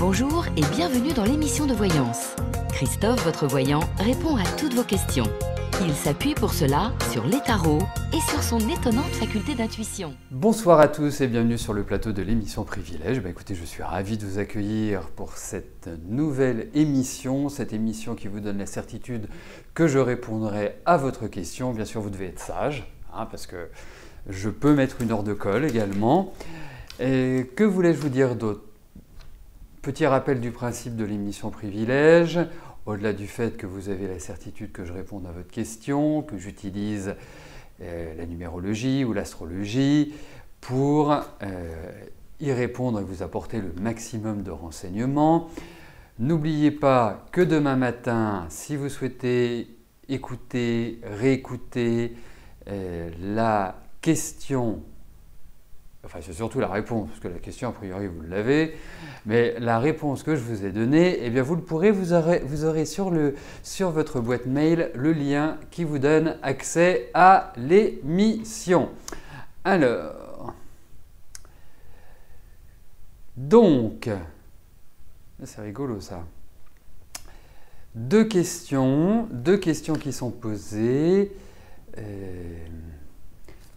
Bonjour et bienvenue dans l'émission de voyance. Christophe, votre voyant, répond à toutes vos questions. Il s'appuie pour cela sur les tarots et sur son étonnante faculté d'intuition. Bonsoir à tous et bienvenue sur le plateau de l'émission Privilège. Écoutez, je suis ravi de vous accueillir pour cette nouvelle émission, cette émission qui vous donne la certitude que je répondrai à votre question. Bien sûr, vous devez être sage, parce que je peux mettre une heure de colle également. Et que voulais-je vous dire d'autre? Petit rappel du principe de l'émission Privilège. Au-delà du fait que vous avez la certitude que je réponde à votre question, que j'utilise la numérologie ou l'astrologie pour y répondre et vous apporter le maximum de renseignements. N'oubliez pas que demain matin, si vous souhaitez écouter, réécouter la question, enfin c'est surtout la réponse, parce que la question a priori vous l'avez, mais la réponse que je vous ai donnée, eh bien vous le pourrez, vous aurez sur votre boîte mail le lien qui vous donne accès à l'émission. Alors, donc, c'est rigolo ça. Deux questions qui sont posées.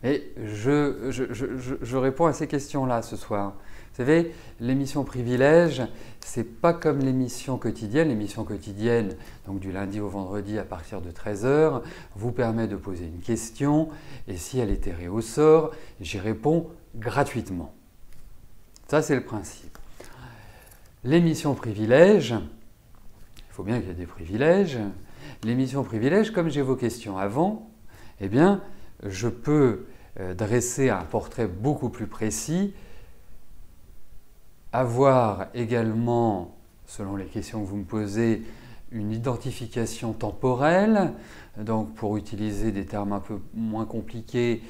Et je réponds à ces questions-là ce soir. Vous savez, l'émission Privilège, c'est pas comme l'émission quotidienne. L'émission quotidienne, donc du lundi au vendredi à partir de 13 h, vous permet de poser une question et si elle est tirée au sort, j'y réponds gratuitement. Ça, c'est le principe. L'émission Privilège, il faut bien qu'il y ait des privilèges. L'émission Privilège, comme j'ai vos questions avant, eh bien, je peux dresser un portrait beaucoup plus précis, avoir également, selon les questions que vous me posez, une identification temporelle. Donc pour utiliser des termes un peu moins compliqués,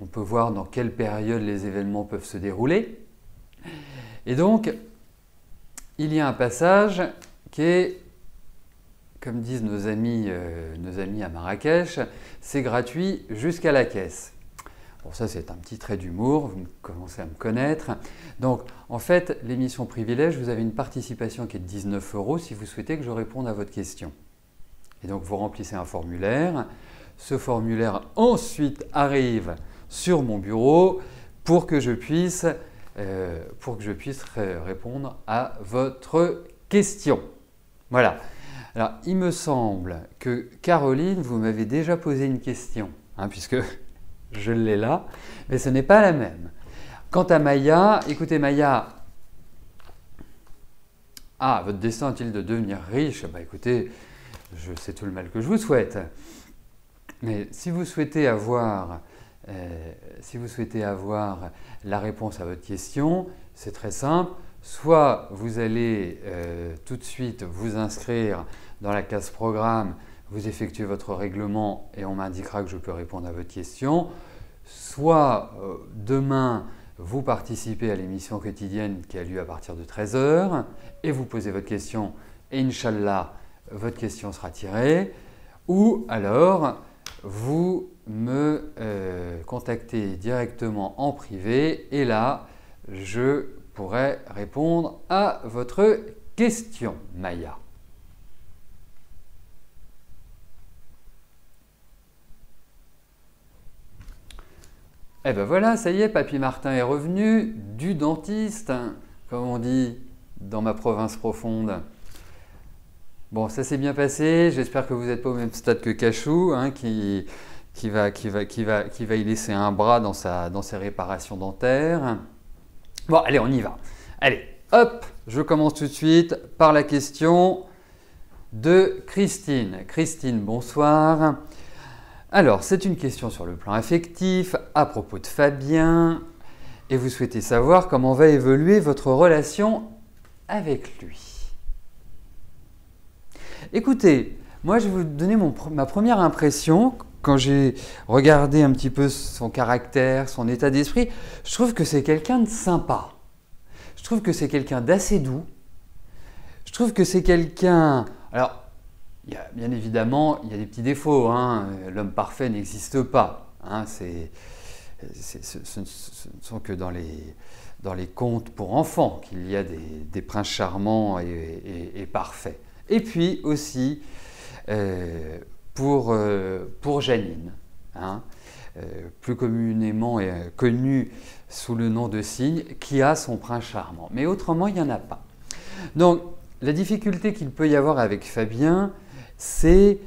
on peut voir dans quelle période les événements peuvent se dérouler. Et donc, il y a un passage qui est, comme disent nos amis à Marrakech, c'est gratuit jusqu'à la caisse. Bon, ça c'est un petit trait d'humour, vous commencez à me connaître. Donc en fait, l'émission Privilège, vous avez une participation qui est de 19 € si vous souhaitez que je réponde à votre question. Et donc vous remplissez un formulaire. Ce formulaire ensuite arrive sur mon bureau pour que je puisse répondre à votre question. Voilà. Alors, il me semble que Caroline, vous m'avez déjà posé une question, puisque je l'ai là, mais ce n'est pas la même. Quant à Maya, écoutez Maya, votre destin est-il de devenir riche? Écoutez, je sais tout le mal que je vous souhaite. Mais si vous souhaitez avoir la réponse à votre question, c'est très simple. Soit vous allez tout de suite vous inscrire dans la case programme, vous effectuez votre règlement et on m'indiquera que je peux répondre à votre question. Soit demain, vous participez à l'émission quotidienne qui a lieu à partir de 13 h et vous posez votre question et Inch'Allah, votre question sera tirée. Ou alors, vous me contactez directement en privé et là, je pourrai répondre à votre question, Maya. Eh ben voilà, ça y est, Papy Martin est revenu du dentiste, comme on dit dans ma province profonde. Bon, ça s'est bien passé, j'espère que vous n'êtes pas au même stade que Cachou, qui va y laisser un bras dans ses réparations dentaires. Bon, allez, on y va. Allez, hop, je commence tout de suite par la question de Christine. Christine, bonsoir. Alors, c'est une question sur le plan affectif, à propos de Fabien, et vous souhaitez savoir comment va évoluer votre relation avec lui. Écoutez, moi je vais vous donner ma première impression quand j'ai regardé un petit peu son caractère, son état d'esprit. Je trouve que c'est quelqu'un de sympa. Je trouve que c'est quelqu'un d'assez doux. Je trouve que c'est quelqu'un... Alors, bien évidemment, il y a des petits défauts. L'homme parfait n'existe pas. Ce ne sont que dans les dans les contes pour enfants qu'il y a des princes charmants et parfaits. Et puis aussi pour Janine, hein, plus communément connue sous le nom de Cygne, qui a son prince charmant. Mais autrement, il n'y en a pas. Donc, la difficulté qu'il peut y avoir avec Fabien, c'est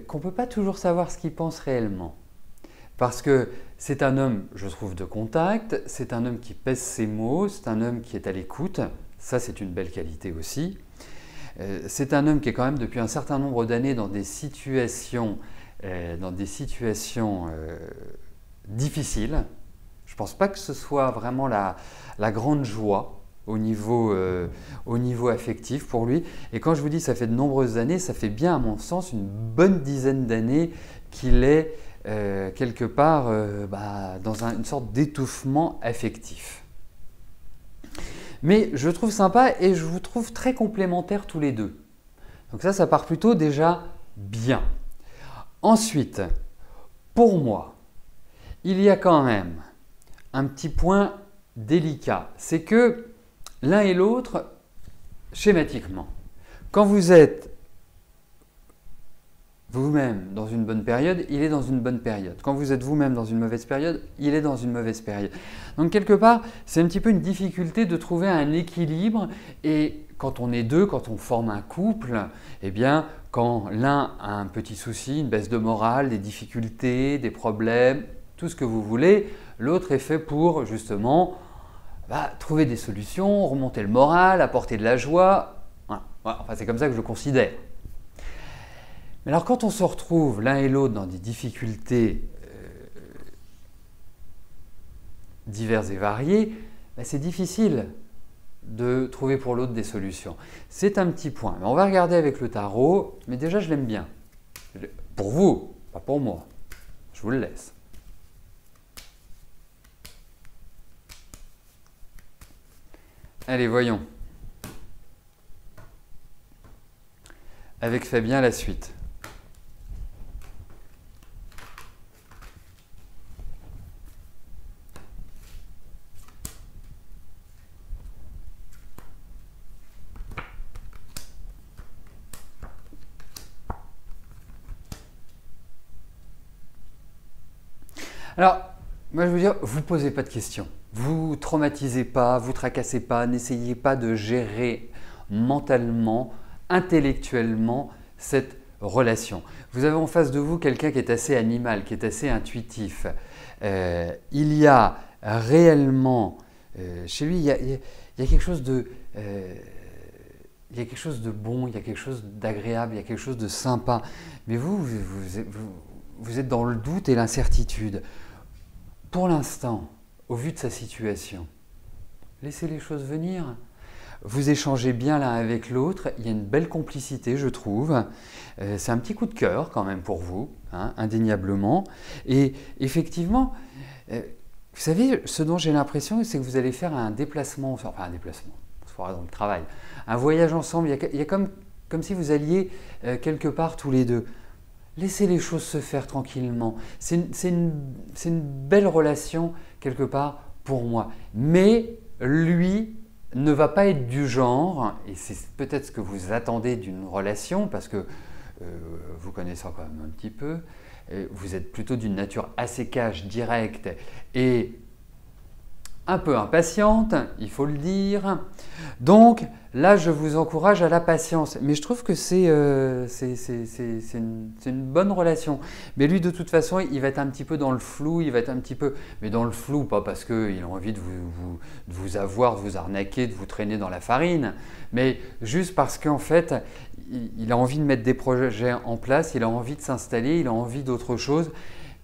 qu'on ne peut pas toujours savoir ce qu'il pense réellement. Parce que c'est un homme, je trouve, de contact, c'est un homme qui pèse ses mots, c'est un homme qui est à l'écoute, ça c'est une belle qualité aussi. C'est un homme qui est quand même depuis un certain nombre d'années dans des situations, difficiles. Je ne pense pas que ce soit vraiment la grande joie au niveau affectif pour lui. Et quand je vous dis ça fait de nombreuses années, ça fait bien à mon sens une bonne dizaine d'années qu'il est quelque part dans une sorte d'étouffement affectif. Mais je trouve sympa et je vous trouve très complémentaires tous les deux. Donc ça part plutôt déjà bien. Ensuite, pour moi, il y a quand même un petit point délicat. C'est que l'un et l'autre, schématiquement, quand vous êtes vous-même dans une bonne période, il est dans une bonne période. Quand vous êtes vous-même dans une mauvaise période, il est dans une mauvaise période. Donc quelque part, c'est un petit peu une difficulté de trouver un équilibre. Et quand on est deux, quand on forme un couple, eh bien, quand l'un a un petit souci, une baisse de morale, des difficultés, des problèmes, tout ce que vous voulez, l'autre est fait pour justement trouver des solutions, remonter le moral, apporter de la joie. Voilà. Enfin, c'est comme ça que je le considère. Mais alors quand on se retrouve l'un et l'autre dans des difficultés diverses et variées, c'est difficile de trouver pour l'autre des solutions. C'est un petit point. Mais on va regarder avec le tarot, mais déjà je l'aime bien. Pour vous, pas pour moi. Je vous le laisse. Allez, voyons. Avec Fabien, la suite. Alors, moi je veux dire, vous ne posez pas de questions. Vous ne traumatisez pas, vous ne tracassez pas, n'essayez pas de gérer mentalement, intellectuellement cette relation. Vous avez en face de vous quelqu'un qui est assez animal, qui est assez intuitif. Il y a réellement, chez lui, il y a quelque chose de... il y a quelque chose de bon, il y a quelque chose d'agréable, il y a quelque chose de sympa. Mais vous êtes dans le doute et l'incertitude. Pour l'instant, au vu de sa situation, laissez les choses venir. Vous échangez bien l'un avec l'autre, il y a une belle complicité, je trouve. C'est un petit coup de cœur quand même pour vous, hein, indéniablement. Et effectivement, vous savez, ce dont j'ai l'impression, c'est que vous allez faire un déplacement, enfin un déplacement, on se fera dans le travail, un voyage ensemble, il y a comme si vous alliez quelque part tous les deux. Laissez les choses se faire tranquillement. C'est une belle relation quelque part pour moi. Mais lui ne va pas être du genre, et c'est peut-être ce que vous attendez d'une relation, parce que vous connaissez quand même un petit peu, vous êtes plutôt d'une nature assez cash, directe et un peu impatiente, il faut le dire. Donc là, je vous encourage à la patience. Mais je trouve que c'est une bonne relation. Mais lui, de toute façon, il va être un petit peu dans le flou. Il va être un petit peu, mais dans le flou, pas parce qu'il a envie de vous avoir, de vous arnaquer, de vous traîner dans la farine, mais juste parce qu'en fait, il a envie de mettre des projets en place, il a envie de s'installer, il a envie d'autre chose.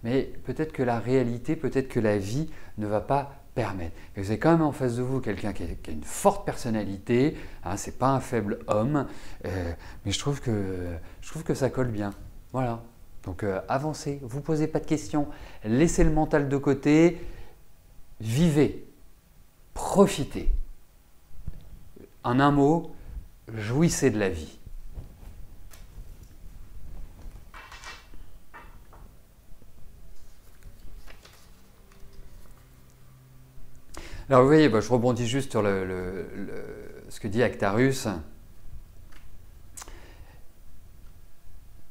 Mais peut-être que la réalité, peut-être que la vie ne va pas permettre. Et vous avez quand même en face de vous quelqu'un qui a une forte personnalité, hein, c'est pas un faible homme, mais je trouve que ça colle bien. Voilà. Donc avancez, vous posez pas de questions, laissez le mental de côté, vivez, profitez. En un mot, jouissez de la vie. Alors vous voyez, je rebondis juste sur ce que dit Actarus.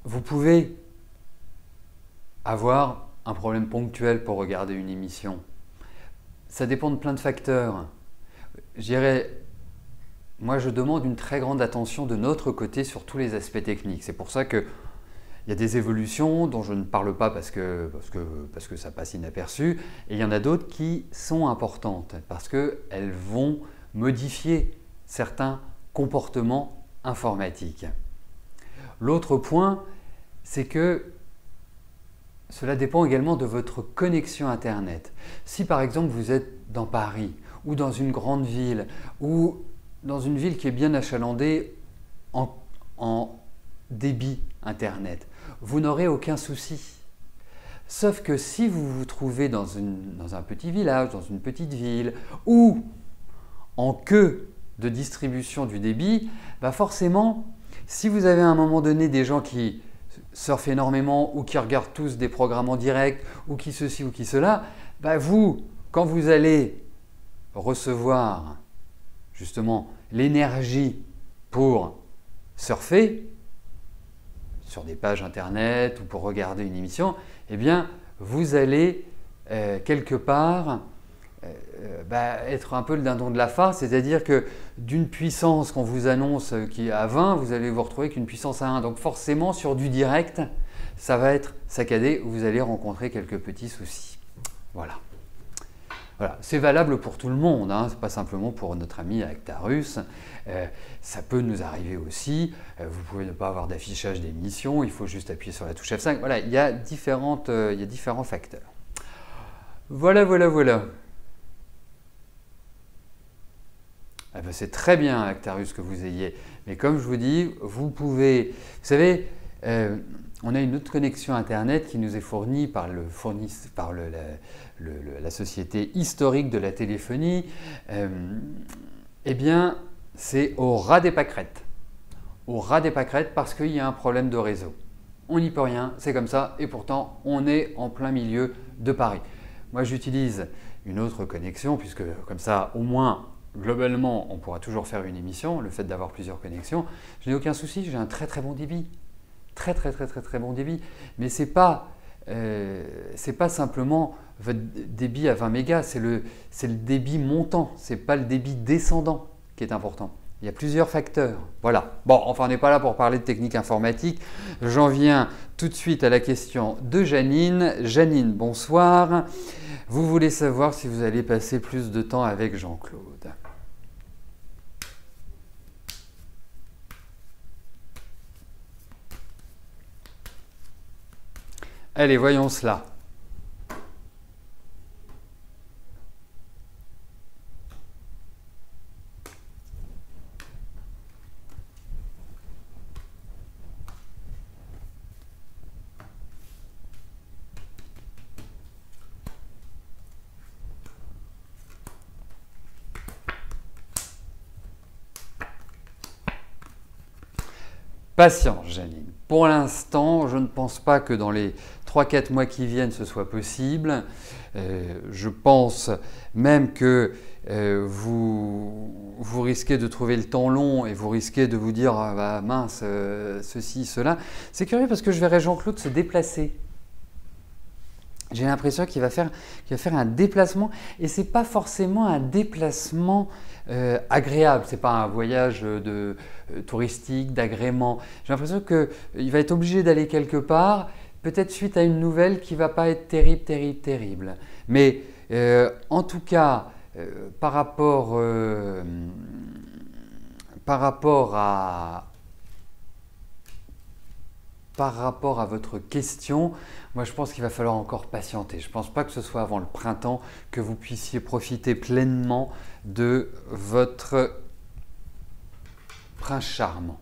Vous pouvez avoir un problème ponctuel pour regarder une émission. Ça dépend de plein de facteurs. Je dirais, moi je demande une très grande attention de notre côté sur tous les aspects techniques. C'est pour ça qu'il y a des évolutions dont je ne parle pas parce que ça passe inaperçu. Et il y en a d'autres qui sont importantes parce qu'elles vont modifier certains comportements informatiques. L'autre point, c'est que cela dépend également de votre connexion Internet. Si par exemple vous êtes dans Paris ou dans une grande ville ou dans une ville qui est bien achalandée en débit Internet, vous n'aurez aucun souci. Sauf que si vous vous trouvez dans un petit village, dans une petite ville ou en queue de distribution du débit, forcément, si vous avez à un moment donné des gens qui surfent énormément ou qui regardent tous des programmes en direct ou qui ceci ou qui cela, vous, quand vous allez recevoir justement l'énergie pour surfer sur des pages internet ou pour regarder une émission, eh bien vous allez quelque part être un peu le dindon de la farce, c'est-à-dire que d'une puissance qu'on vous annonce qui est à 20, vous allez vous retrouver qu'une puissance à 1. Donc forcément sur du direct, ça va être saccadé, vous allez rencontrer quelques petits soucis. Voilà. Voilà. C'est valable pour tout le monde, ce n'est pas simplement pour notre ami Actarus. Ça peut nous arriver aussi. Vous pouvez ne pas avoir d'affichage d'émission, il faut juste appuyer sur la touche F5. Voilà, il y a différents facteurs. Voilà. C'est très bien, Actarus, que vous ayez. Mais comme je vous dis, vous pouvez… Vous savez, on a une autre connexion Internet qui nous est fournie par la société historique de la téléphonie. Eh bien, c'est au ras des pâquerettes. Au ras des pâquerettes parce qu'il y a un problème de réseau. On n'y peut rien, c'est comme ça. Et pourtant, on est en plein milieu de Paris. Moi, j'utilise une autre connexion puisque comme ça, au moins… Globalement, on pourra toujours faire une émission, le fait d'avoir plusieurs connexions. Je n'ai aucun souci, j'ai un très très bon débit. Très bon débit. Mais ce n'est pas simplement votre débit à 20 mégas, c'est le débit montant, ce n'est pas le débit descendant qui est important. Il y a plusieurs facteurs. Voilà. Bon, enfin, on n'est pas là pour parler de technique informatique. J'en viens tout de suite à la question de Janine. Janine, bonsoir. Vous voulez savoir si vous allez passer plus de temps avec Jean-Claude. Allez, voyons cela. Patience, Janine. Pour l'instant, je ne pense pas que dans les 3-4 mois qui viennent, ce soit possible. Je pense même que vous risquez de trouver le temps long et vous risquez de vous dire « Ah mince, ceci, cela ». C'est curieux parce que je verrai Jean-Claude se déplacer. J'ai l'impression qu'il va faire un déplacement et ce n'est pas forcément un déplacement agréable, ce n'est pas un voyage touristique, d'agrément. J'ai l'impression qu'il va être obligé d'aller quelque part, peut-être suite à une nouvelle qui ne va pas être terrible. Mais en tout cas, par rapport à votre question, moi je pense qu'il va falloir encore patienter. Je ne pense pas que ce soit avant le printemps que vous puissiez profiter pleinement de votre prince charmant.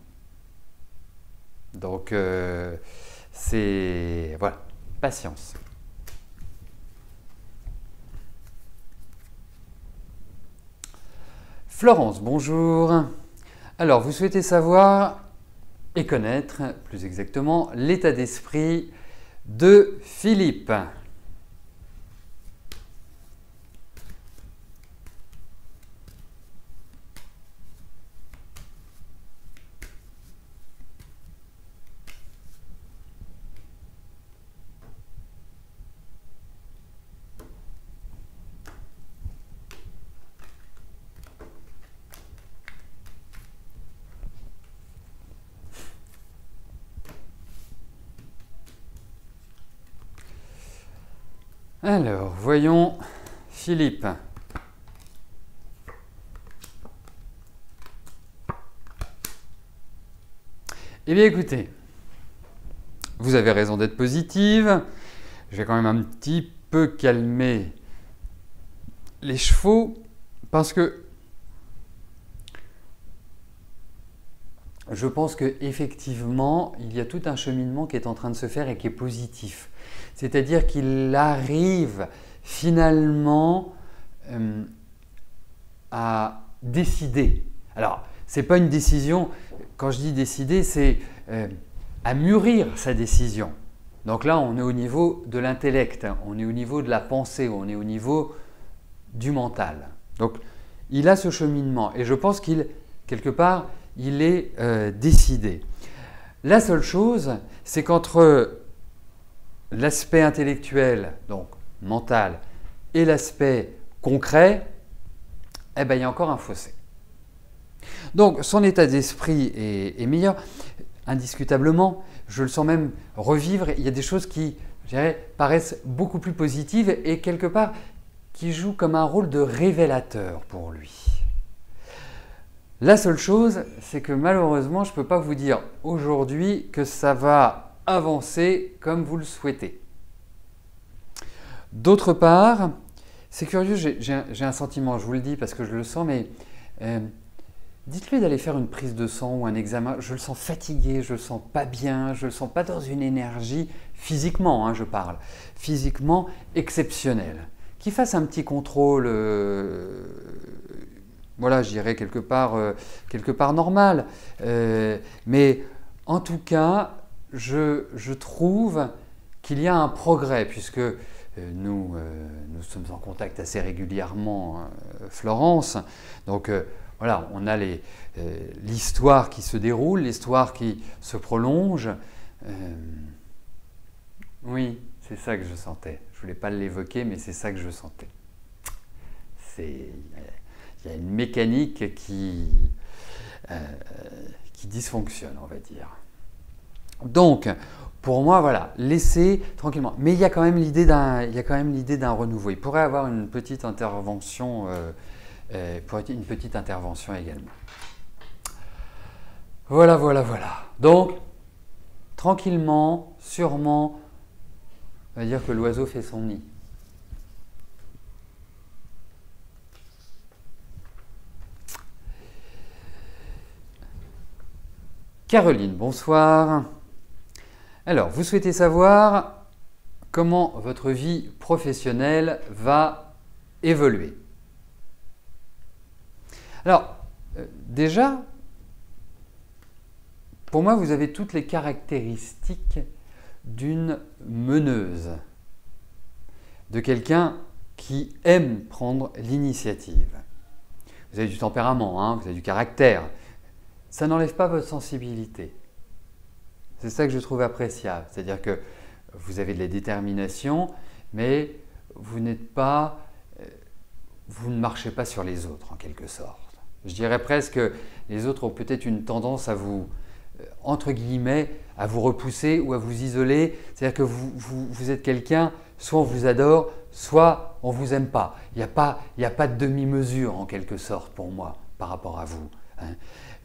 Donc c'est… voilà, patience. Florence, bonjour. Alors, vous souhaitez savoir et connaître, plus exactement, l'état d'esprit de Philippe. Alors, voyons Philippe. Eh bien écoutez, vous avez raison d'être positive. Je vais quand même un petit peu calmer les chevaux parce que je pense qu'effectivement, il y a tout un cheminement qui est en train de se faire et qui est positif. C'est-à-dire qu'il arrive finalement à décider. Alors, ce n'est pas une décision, quand je dis décider, c'est à mûrir sa décision. Donc là, on est au niveau de l'intellect, on est au niveau de la pensée, on est au niveau du mental. Donc, il a ce cheminement et je pense qu'il, quelque part, il est décidé. La seule chose, c'est qu'entre l'aspect intellectuel, donc mental, et l'aspect concret, eh ben, il y a encore un fossé. Donc, son état d'esprit est meilleur, indiscutablement. Je le sens même revivre. Il y a des choses qui, je dirais, paraissent beaucoup plus positives et quelque part qui jouent comme un rôle de révélateur pour lui. La seule chose, c'est que malheureusement, je ne peux pas vous dire aujourd'hui que ça va avancer comme vous le souhaitez. D'autre part, c'est curieux, j'ai un sentiment, je vous le dis parce que je le sens, mais dites-lui d'aller faire une prise de sang ou un examen. Je le sens fatigué, je le sens pas bien, je le sens pas dans une énergie, physiquement, je parle, physiquement exceptionnelle. Qu'il fasse un petit contrôle, voilà, je dirais quelque part normal. Mais en tout cas, je trouve qu'il y a un progrès, puisque nous sommes en contact assez régulièrement, Florence. Donc voilà, on a l'histoire qui se déroule, l'histoire qui se prolonge. Oui, c'est ça que je sentais. Je ne voulais pas l'évoquer, mais c'est ça que je sentais. Il y a une mécanique qui dysfonctionne, on va dire. Donc, pour moi, voilà, laissez tranquillement. Mais il y a quand même l'idée d'un renouveau. Il pourrait avoir une petite intervention, également. Voilà. Donc, tranquillement, sûrement, on va dire que l'oiseau fait son nid. Caroline, bonsoir. Alors, vous souhaitez savoir comment votre vie professionnelle va évoluer. Alors, déjà, pour moi, vous avez toutes les caractéristiques d'une meneuse, de quelqu'un qui aime prendre l'initiative. Vous avez du tempérament, vous avez du caractère. Ça n'enlève pas votre sensibilité. C'est ça que je trouve appréciable. C'est-à-dire que vous avez de la détermination, mais vous ne marchez pas sur les autres en quelque sorte. Je dirais presque que les autres ont peut-être une tendance à vous, entre guillemets, à vous repousser ou à vous isoler. C'est-à-dire que vous êtes quelqu'un, soit on vous adore, soit on ne vous aime pas. Il n'y a pas de demi-mesure en quelque sorte pour moi par rapport à vous.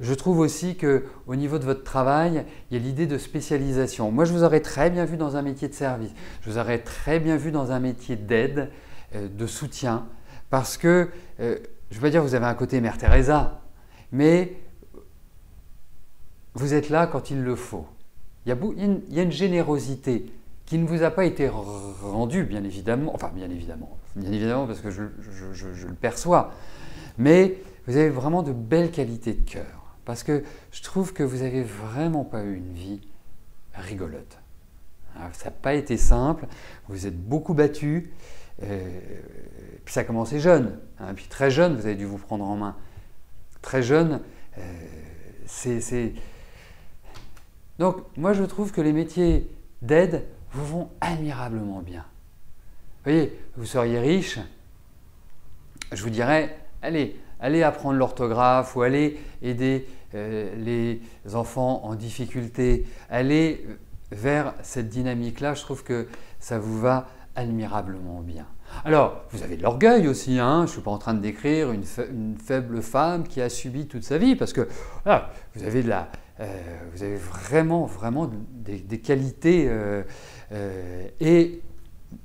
Je trouve aussi qu'au niveau de votre travail, il y a l'idée de spécialisation. Moi, je vous aurais très bien vu dans un métier de service. Je vous aurais très bien vu dans un métier d'aide, de soutien, parce que, je ne veux pas dire que vous avez un côté Mère Teresa, mais vous êtes là quand il le faut. Il y a une générosité qui ne vous a pas été rendue, bien évidemment, parce que je le perçois, mais vous avez vraiment de belles qualités de cœur. Parce que je trouve que vous n'avez vraiment pas eu une vie rigolote. Alors, ça n'a pas été simple, vous êtes beaucoup battu, puis ça a commencé jeune. Puis très jeune, vous avez dû vous prendre en main. Très jeune, Donc, moi, je trouve que les métiers d'aide vous vont admirablement bien. Vous voyez, vous seriez riche, je vous dirais, allez apprendre l'orthographe ou allez aider les enfants en difficulté. Allez vers cette dynamique-là, je trouve que ça vous va admirablement bien. Alors, vous avez de l'orgueil aussi, hein. Je ne suis pas en train de décrire une faible femme qui a subi toute sa vie, parce que voilà, vous avez vraiment des qualités et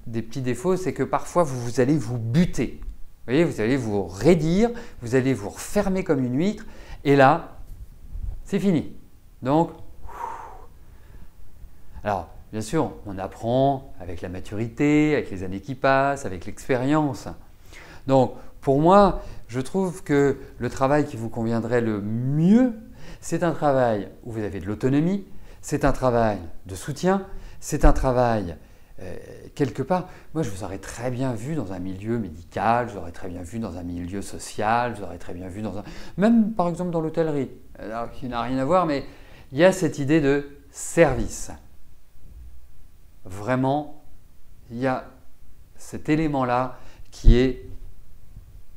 des petits défauts, c'est que parfois vous allez vous buter. Vous voyez, vous allez vous raidir, vous allez vous refermer comme une huître, et là, c'est fini. Donc, alors, bien sûr, on apprend avec la maturité, avec les années qui passent, avec l'expérience. Donc, pour moi, je trouve que le travail qui vous conviendrait le mieux, c'est un travail où vous avez de l'autonomie, c'est un travail de soutien, c'est un travail quelque part. Moi, je vous aurais très bien vu dans un milieu médical, je vous aurais très bien vu dans un milieu social, je vous aurais très bien vu même par exemple dans l'hôtellerie, qui n'a rien à voir, mais il y a cette idée de service. Vraiment, il y a cet élément-là qui est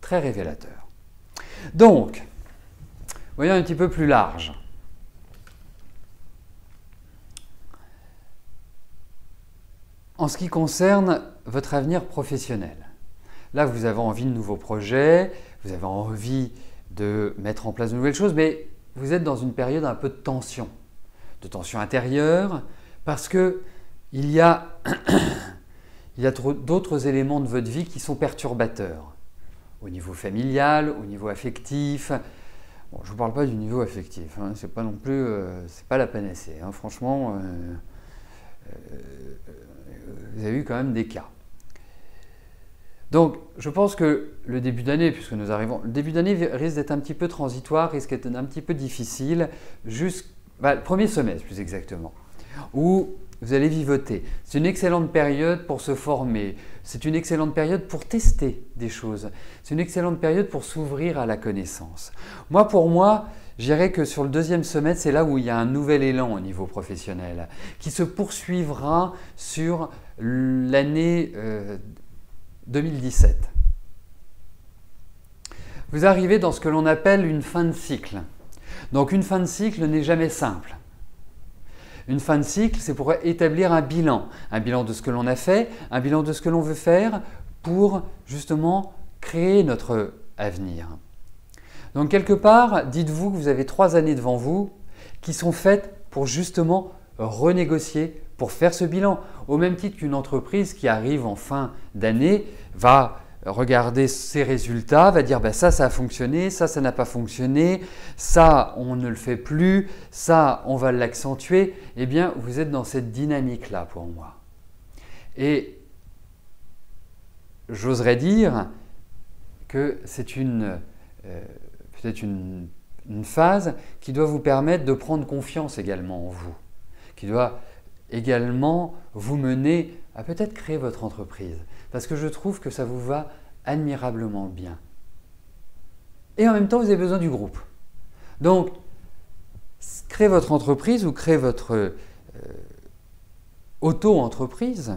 très révélateur. Donc, voyons un petit peu plus large. En ce qui concerne votre avenir professionnel, là vous avez envie de nouveaux projets, vous avez envie de mettre en place de nouvelles choses, mais vous êtes dans une période un peu de tension intérieure, parce que il y a d'autres éléments de votre vie qui sont perturbateurs, au niveau familial, au niveau affectif. Bon, je ne vous parle pas du niveau affectif, hein, c'est pas non plus, c'est pas la panacée, hein, franchement. Vous avez eu quand même des cas. Donc, je pense que le début d'année, puisque nous arrivons, le début d'année risque d'être un petit peu transitoire, risque d'être un petit peu difficile, le premier semestre plus exactement, où vous allez vivoter. C'est une excellente période pour se former, c'est une excellente période pour tester des choses, c'est une excellente période pour s'ouvrir à la connaissance. Pour moi, je dirais que sur le deuxième semestre, c'est là où il y a un nouvel élan au niveau professionnel, qui se poursuivra sur l'année 2017. Vous arrivez dans ce que l'on appelle une fin de cycle. Donc une fin de cycle n'est jamais simple. Une fin de cycle, c'est pour établir un bilan de ce que l'on a fait, un bilan de ce que l'on veut faire pour justement créer notre avenir. Donc quelque part, dites-vous que vous avez 3 années devant vous qui sont faites pour justement renégocier, pour faire ce bilan. Au même titre qu'une entreprise qui arrive en fin d'année va regarder ses résultats, va dire ça a fonctionné, ça n'a pas fonctionné, ça on ne le fait plus, ça on va l'accentuer. Eh bien, vous êtes dans cette dynamique-là pour moi. Et j'oserais dire que c'est peut-être une phase qui doit vous permettre de prendre confiance également en vous, qui doit également vous mener à peut-être créer votre entreprise, parce que je trouve que ça vous va admirablement bien. Et en même temps, vous avez besoin du groupe. Donc, créer votre entreprise ou créer votre auto-entreprise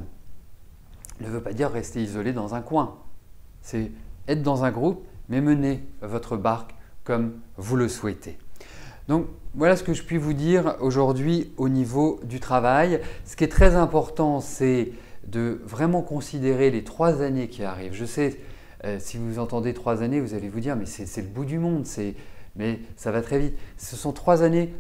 ne veut pas dire rester isolé dans un coin. C'est être dans un groupe, mais mener votre barque comme vous le souhaitez. Donc voilà ce que je puis vous dire aujourd'hui au niveau du travail. Ce qui est très important, c'est de vraiment considérer les 3 années qui arrivent. Je sais, si vous entendez 3 années, vous allez vous dire mais c'est le bout du monde, mais ça va très vite. Ce sont 3 années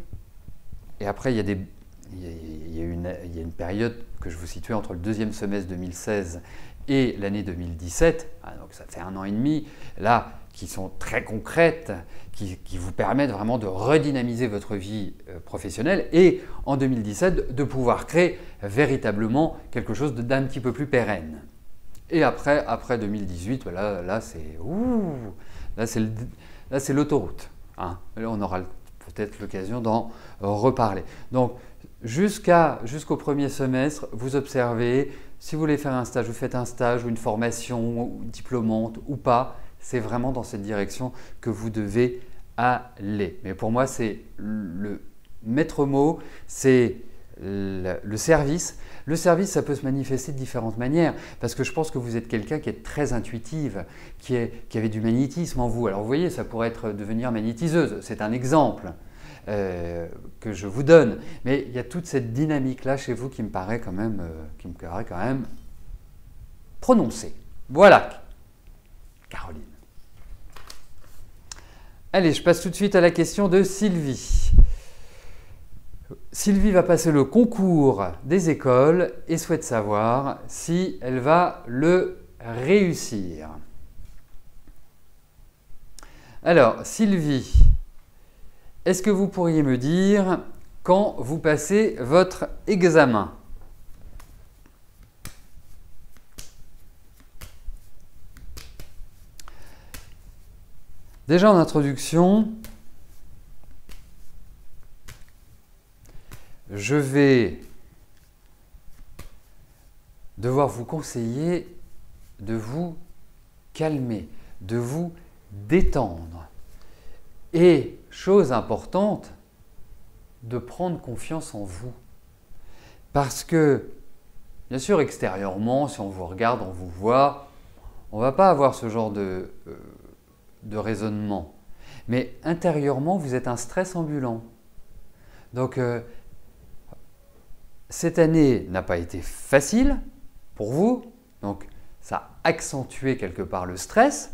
et après il y a une période que je vous situais entre le deuxième semestre 2016 et l'année 2017, donc ça fait 1 an et demi, là, qui sont très concrètes, qui vous permettent vraiment de redynamiser votre vie professionnelle et en 2017 de pouvoir créer véritablement quelque chose d'un petit peu plus pérenne. Et après 2018, là c'est l'autoroute. Hein. Là, on aura peut-être l'occasion d'en reparler. Donc jusqu'au premier semestre, vous observez. Si vous voulez faire un stage, vous faites un stage ou une formation diplômante ou pas, c'est vraiment dans cette direction que vous devez aller. Mais pour moi, c'est le maître mot, c'est le service. Le service, ça peut se manifester de différentes manières parce que je pense que vous êtes quelqu'un qui est très intuitive, qui avait du magnétisme en vous. Alors vous voyez, ça pourrait être devenir magnétiseuse, c'est un exemple que je vous donne. Mais il y a toute cette dynamique-là chez vous qui me paraît quand même prononcer. Voilà, Caroline. Allez, je passe tout de suite à la question de Sylvie. Sylvie va passer le concours des écoles et souhaite savoir si elle va le réussir. Alors, Sylvie, est-ce que vous pourriez me dire quand vous passez votre examen? Déjà en introduction, je vais devoir vous conseiller de vous calmer, de vous détendre. Et, chose importante, de prendre confiance en vous. Parce que, bien sûr, extérieurement, si on vous regarde, on vous voit, on ne va pas avoir ce genre de raisonnement. Mais intérieurement, vous êtes un stress ambulant. Donc, cette année n'a pas été facile pour vous. Donc, ça a accentué quelque part le stress.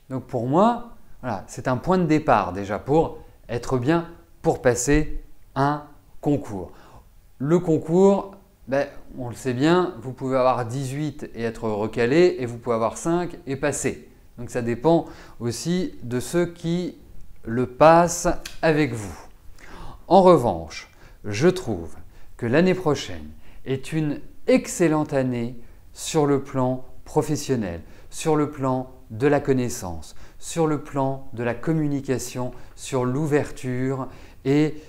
Donc, pour moi, voilà, c'est un point de départ déjà pour être bien, pour passer un concours. Le concours, ben, on le sait bien, vous pouvez avoir 18 et être recalé et vous pouvez avoir 5 et passer. Donc ça dépend aussi de ceux qui le passent avec vous. En revanche, je trouve que l'année prochaine est une excellente année sur le plan professionnel, sur le plan de la connaissance, sur le plan de la communication, sur l'ouverture et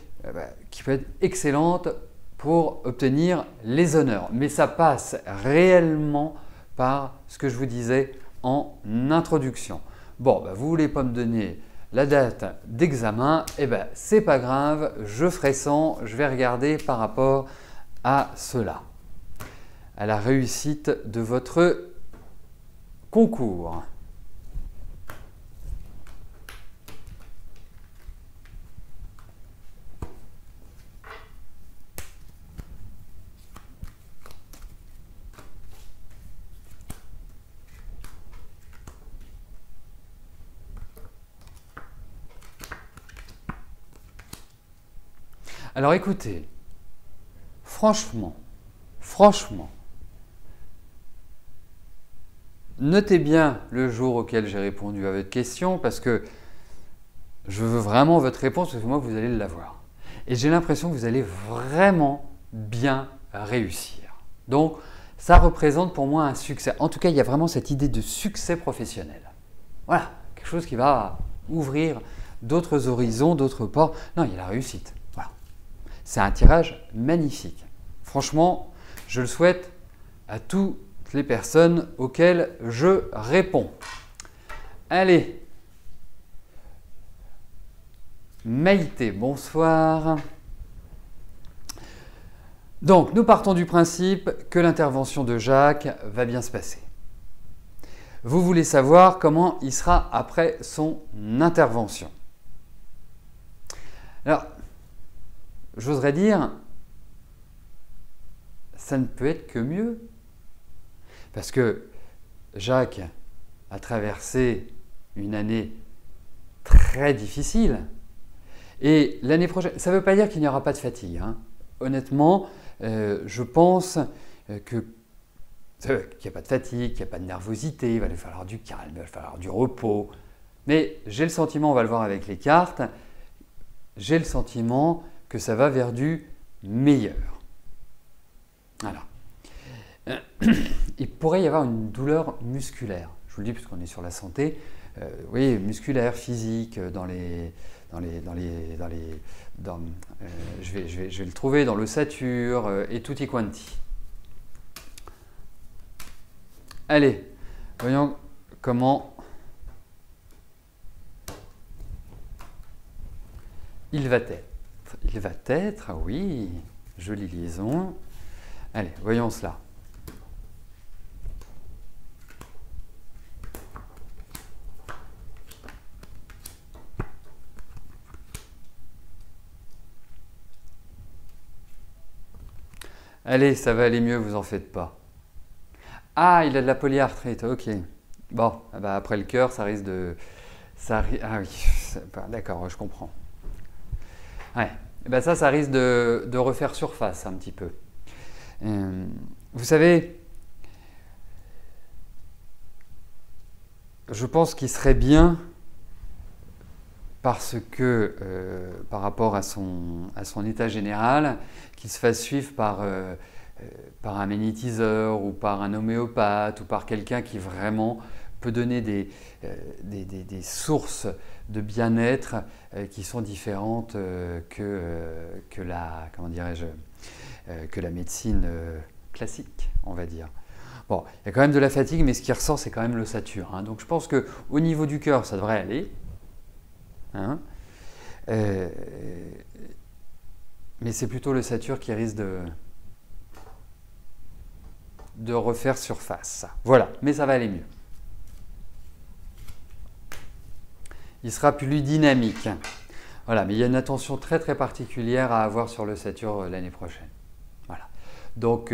qui peut être excellente pour obtenir les honneurs. Mais ça passe réellement par ce que je vous disais en introduction. Bon, vous ne voulez pas me donner la date d'examen, eh bien, c'est pas grave, je ferai sans, je vais regarder par rapport à cela, à la réussite de votre concours. Alors écoutez, franchement, notez bien le jour auquel j'ai répondu à votre question parce que je veux vraiment votre réponse parce que moi vous allez l'avoir. Et j'ai l'impression que vous allez vraiment bien réussir. Donc ça représente pour moi un succès. En tout cas, il y a vraiment cette idée de succès professionnel. Voilà, quelque chose qui va ouvrir d'autres horizons, d'autres ports. Non, il y a la réussite. Voilà. C'est un tirage magnifique. Franchement, je le souhaite à toutes les personnes auxquelles je réponds. Allez, Maïté, bonsoir. Donc, nous partons du principe que l'intervention de Jacques va bien se passer. Vous voulez savoir comment il sera après son intervention. Alors, j'oserais dire, ça ne peut être que mieux. Parce que Jacques a traversé une année très difficile. Et l'année prochaine, ça ne veut pas dire qu'il n'y aura pas de fatigue. Hein. Honnêtement, je pense qu'il n'y a pas de fatigue, qu'il n'y a pas de nervosité, il va lui falloir du calme, il va lui falloir du repos. Mais j'ai le sentiment, on va le voir avec les cartes, j'ai le sentiment que ça va vers du meilleur. Voilà. Il pourrait y avoir une douleur musculaire. Je vous le dis puisqu'on est sur la santé. Oui, musculaire, physique, je vais le trouver dans l'ossature et tutti quanti. Allez, voyons comment il va être. Il va être, oui, jolie liaison. Allez, voyons cela. Allez, ça va aller mieux, vous en faites pas. Ah, il a de la polyarthrite, ok. Bon, bah après le cœur, ça risque de... Ah oui, d'accord, je comprends. Ouais, bah ça risque de refaire surface un petit peu. Vous savez, je pense qu'il serait bien, parce que par rapport à son état général, qu'il se fasse suivre par un magnétiseur ou par un homéopathe ou par quelqu'un qui vraiment peut donner des sources de bien-être qui sont différentes que la, comment dirais-je, que la médecine classique, on va dire. Bon, il y a quand même de la fatigue, mais ce qui ressort, c'est quand même l'ossature. Hein. Donc je pense qu'au niveau du cœur, ça devrait aller. Hein. Mais c'est plutôt l'ossature qui risque de refaire surface. Voilà, mais ça va aller mieux. Il sera plus dynamique. Voilà, mais il y a une attention très très particulière à avoir sur l'ossature l'année prochaine. Voilà. Donc,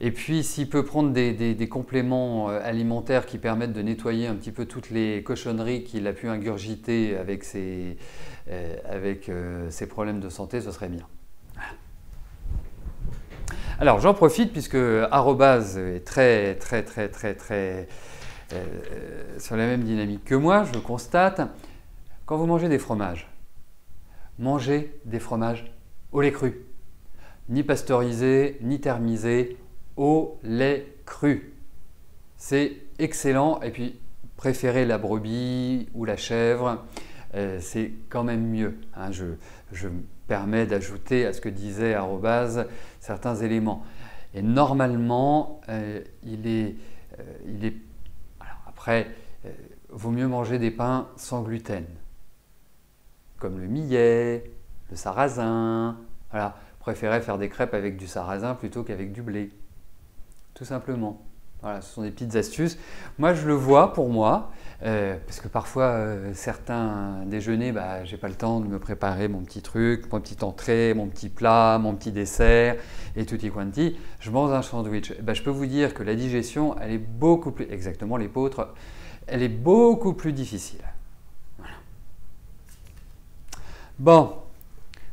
et puis s'il peut prendre des compléments alimentaires qui permettent de nettoyer un petit peu toutes les cochonneries qu'il a pu ingurgiter avec ses problèmes de santé, ce serait bien. Voilà. Alors j'en profite puisque arrobase est très sur la même dynamique que moi, je constate, quand vous mangez des fromages, mangez des fromages au lait cru. Ni pasteurisé, ni thermisé, au lait cru. C'est excellent. Et puis, préférez la brebis ou la chèvre, c'est quand même mieux. Hein. Je me permets d'ajouter à ce que disait arrobase certains éléments. Et normalement, il est après, vaut mieux manger des pains sans gluten, comme le millet, le sarrasin. Voilà, préférez faire des crêpes avec du sarrasin plutôt qu'avec du blé, tout simplement. Voilà, ce sont des petites astuces. Moi, je le vois pour moi, parce que parfois, certains déjeuners, j'ai pas le temps de me préparer mon petit truc, mon petite entrée, mon petit plat, mon petit dessert, et tutti quanti. Je mange un sandwich. Je peux vous dire que la digestion, elle est beaucoup plus, exactement l'épeautre, elle est beaucoup plus difficile. Voilà. Bon,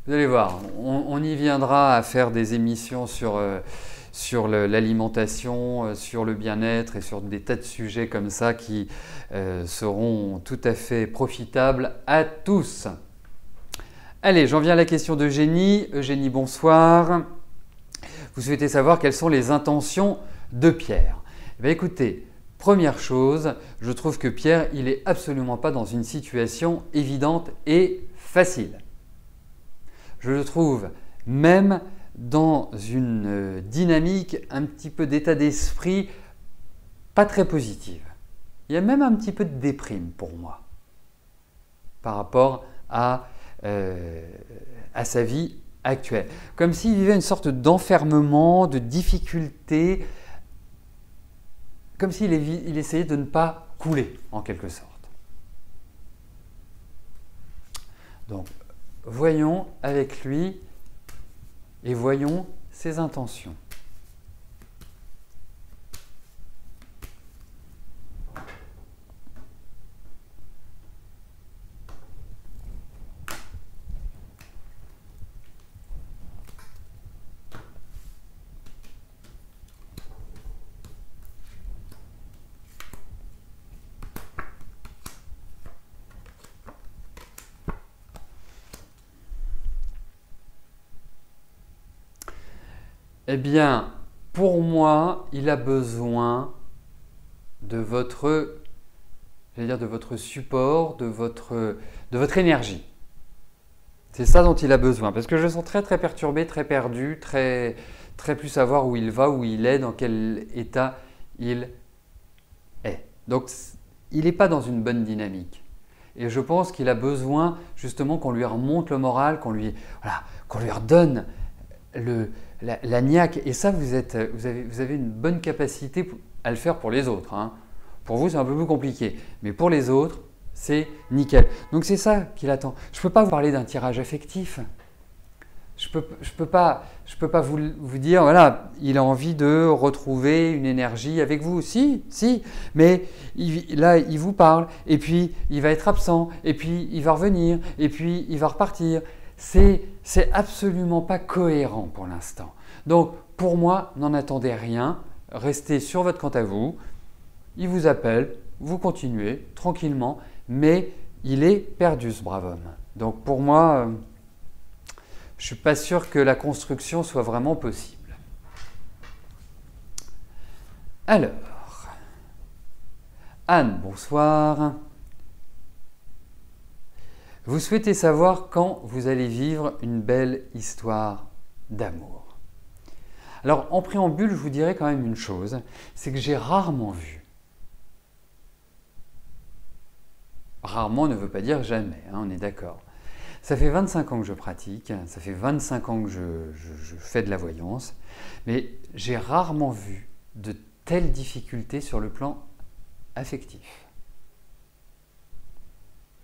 vous allez voir, on y viendra à faire des émissions sur l'alimentation, sur le bien-être et sur des tas de sujets comme ça qui seront tout à fait profitables à tous. Allez, j'en viens à la question d'Eugénie. Eugénie, bonsoir. Vous souhaitez savoir quelles sont les intentions de Pierre. Écoutez, première chose, je trouve que Pierre, il n'est absolument pas dans une situation évidente et facile. Je le trouve même dans une dynamique, un petit peu d'état d'esprit pas très positive. Il y a même un petit peu de déprime pour moi par rapport à sa vie actuelle. Comme s'il vivait une sorte d'enfermement, de difficulté, comme s'il essayait de ne pas couler en quelque sorte. Donc, voyons avec lui et voyons ses intentions. Eh bien, pour moi, il a besoin de votre support, de votre énergie. C'est ça dont il a besoin. Parce que je le sens très très perturbé, très perdu, très plus savoir où il va, où il est, dans quel état il est. Donc, il n'est pas dans une bonne dynamique. Et je pense qu'il a besoin justement qu'on lui remonte le moral, qu'on lui redonne la niaque. Et ça, vous avez une bonne capacité à le faire pour les autres. Hein. Pour vous, c'est un peu plus compliqué. Mais pour les autres, c'est nickel. Donc c'est ça qu'il attend. Je ne peux pas vous parler d'un tirage affectif. je peux pas vous dire, voilà, il a envie de retrouver une énergie avec vous. Si, mais là, il vous parle, et puis il va être absent, et puis il va revenir, et puis il va repartir. C'est absolument pas cohérent pour l'instant. Donc, pour moi, n'en attendez rien. Restez sur votre compte à vous. Il vous appelle, vous continuez tranquillement, mais il est perdu, ce brave homme. Donc, pour moi, je ne suis pas sûr que la construction soit vraiment possible. Alors, Anne, bonsoir. Vous souhaitez savoir quand vous allez vivre une belle histoire d'amour. Alors, en préambule, je vous dirais quand même une chose, c'est que j'ai rarement vu. Rarement ne veut pas dire jamais, hein, on est d'accord. Ça fait 25 ans que je pratique, ça fait 25 ans que je fais de la voyance, mais j'ai rarement vu de telles difficultés sur le plan affectif.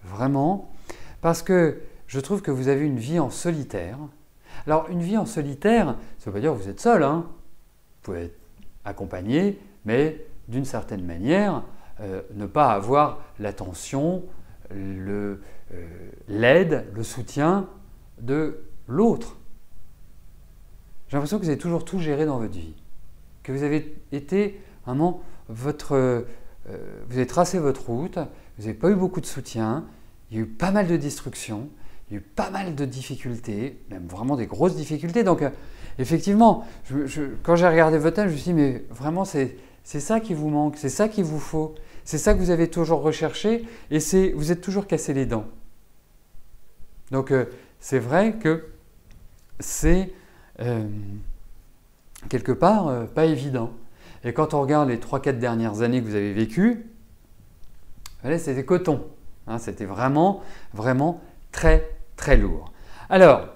Vraiment, parce que je trouve que vous avez une vie en solitaire. Alors, une vie en solitaire, ça ne veut pas dire que vous êtes seul, hein. Vous pouvez être accompagné, mais d'une certaine manière, ne pas avoir l'attention, l'aide, le soutien de l'autre. J'ai l'impression que vous avez toujours tout géré dans votre vie, que vous avez été vraiment vous avez tracé votre route, vous n'avez pas eu beaucoup de soutien, il y a eu pas mal de destruction, il y a eu pas mal de difficultés, même vraiment des grosses difficultés. Donc effectivement, quand j'ai regardé votre thème, je me suis dit, mais vraiment c'est ça qui vous manque, c'est ça qu'il vous faut. C'est ça que vous avez toujours recherché et vous êtes toujours cassé les dents. Donc c'est vrai que c'est quelque part pas évident. Et quand on regarde les 3-4 dernières années que vous avez vécues, c'était coton. Hein, c'était vraiment très très lourd. Alors, vous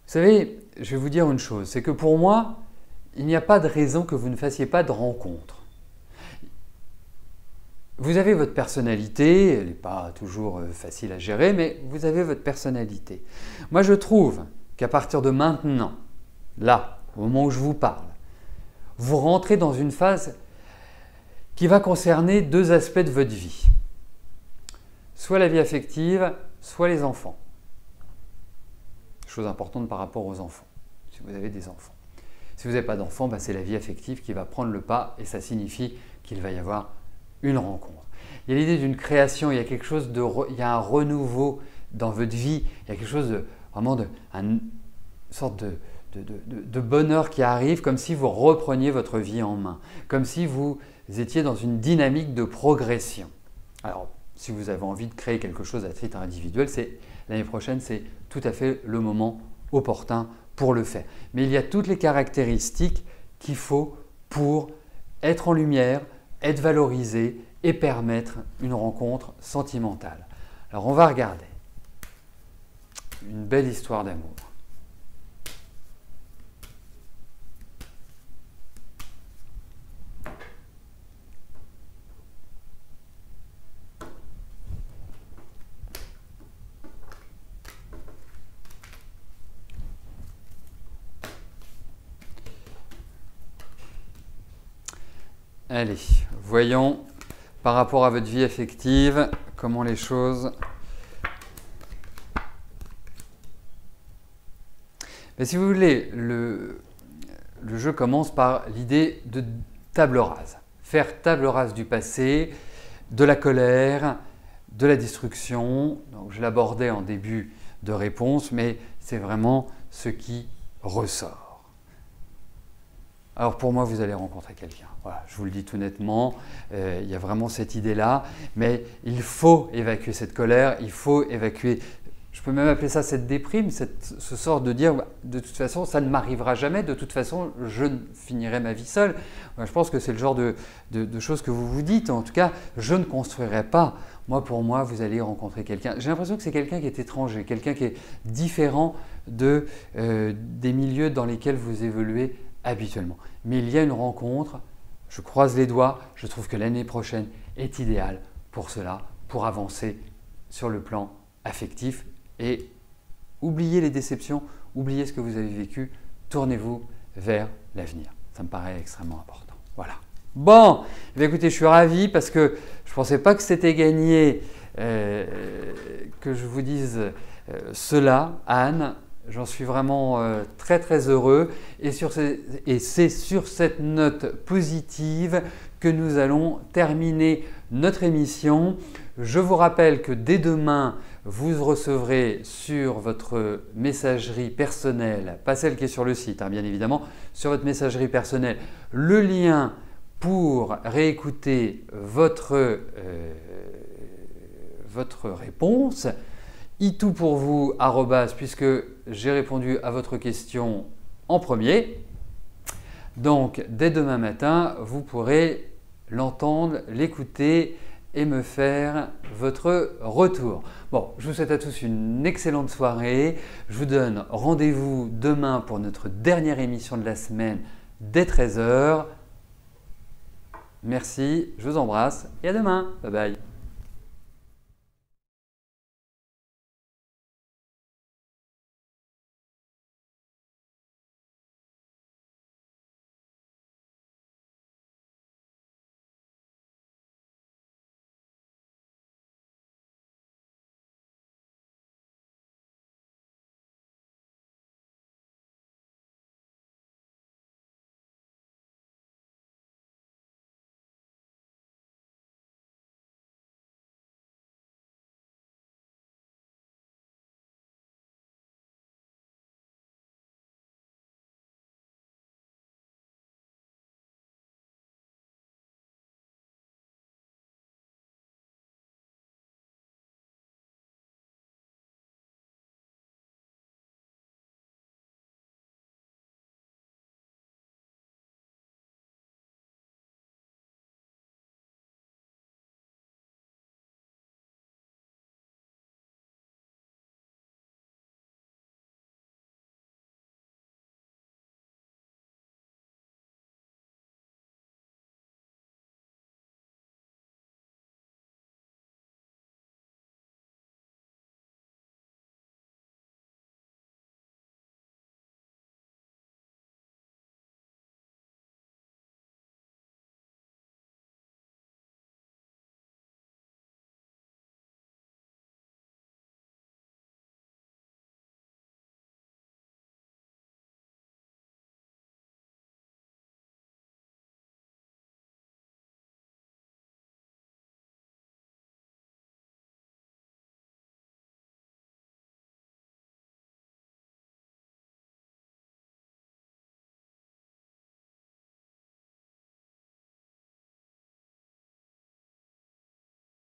savez, je vais vous dire une chose, c'est que pour moi, il n'y a pas de raison que vous ne fassiez pas de rencontre. Vous avez votre personnalité, elle n'est pas toujours facile à gérer, mais vous avez votre personnalité. Moi, je trouve qu'à partir de maintenant, là, au moment où je vous parle, vous rentrez dans une phase qui va concerner deux aspects de votre vie. Soit la vie affective, soit les enfants. Chose importante par rapport aux enfants, si vous avez des enfants. Si vous n'avez pas d'enfants, c'est la vie affective qui va prendre le pas et ça signifie qu'il va y avoir une rencontre. Il y a l'idée d'une création, il y a quelque chose il y a un renouveau dans votre vie, il y a quelque chose une sorte de bonheur qui arrive, comme si vous repreniez votre vie en main, comme si vous étiez dans une dynamique de progression. Alors, si vous avez envie de créer quelque chose à titre individuel, l'année prochaine, c'est tout à fait le moment opportun pour le faire. Mais il y a toutes les caractéristiques qu'il faut pour être en lumière, être valorisé et permettre une rencontre sentimentale. Alors on va regarder une belle histoire d'amour. Allez, voyons par rapport à votre vie affective, comment les choses… Mais si vous voulez, le jeu commence par l'idée de table rase. Faire table rase du passé, de la colère, de la destruction. Donc, je l'abordais en début de réponse, mais c'est vraiment ce qui ressort. Alors pour moi, vous allez rencontrer quelqu'un. Voilà, je vous le dis tout nettement, il y a vraiment cette idée-là, mais il faut évacuer cette colère, il faut évacuer, je peux même appeler ça cette déprime, ce sort de dire de toute façon ça ne m'arrivera jamais, de toute façon je finirai ma vie seul. Moi, je pense que c'est le genre de choses que vous vous dites, en tout cas je ne construirai pas. Moi, pour moi, vous allez rencontrer quelqu'un. J'ai l'impression que c'est quelqu'un qui est étranger, quelqu'un qui est différent des milieux dans lesquels vous évoluez habituellement. Mais il y a une rencontre, je croise les doigts, je trouve que l'année prochaine est idéale pour cela, pour avancer sur le plan affectif et oubliez les déceptions, oubliez ce que vous avez vécu, tournez-vous vers l'avenir. Ça me paraît extrêmement important. Voilà. Bon, eh bien, écoutez, je suis ravi parce que je ne pensais pas que c'était gagné que je vous dise cela, Anne. J'en suis vraiment très très heureux et c'est sur cette note positive que nous allons terminer notre émission. Je vous rappelle que dès demain, vous recevrez sur votre messagerie personnelle, pas celle qui est sur le site, hein, bien évidemment, sur votre messagerie personnelle, le lien pour réécouter votre réponse. itou pour vous, puisque j'ai répondu à votre question en premier. Donc, dès demain matin, vous pourrez l'entendre, l'écouter et me faire votre retour. Bon, je vous souhaite à tous une excellente soirée. Je vous donne rendez-vous demain pour notre dernière émission de la semaine dès 13 h. Merci, je vous embrasse et à demain. Bye bye.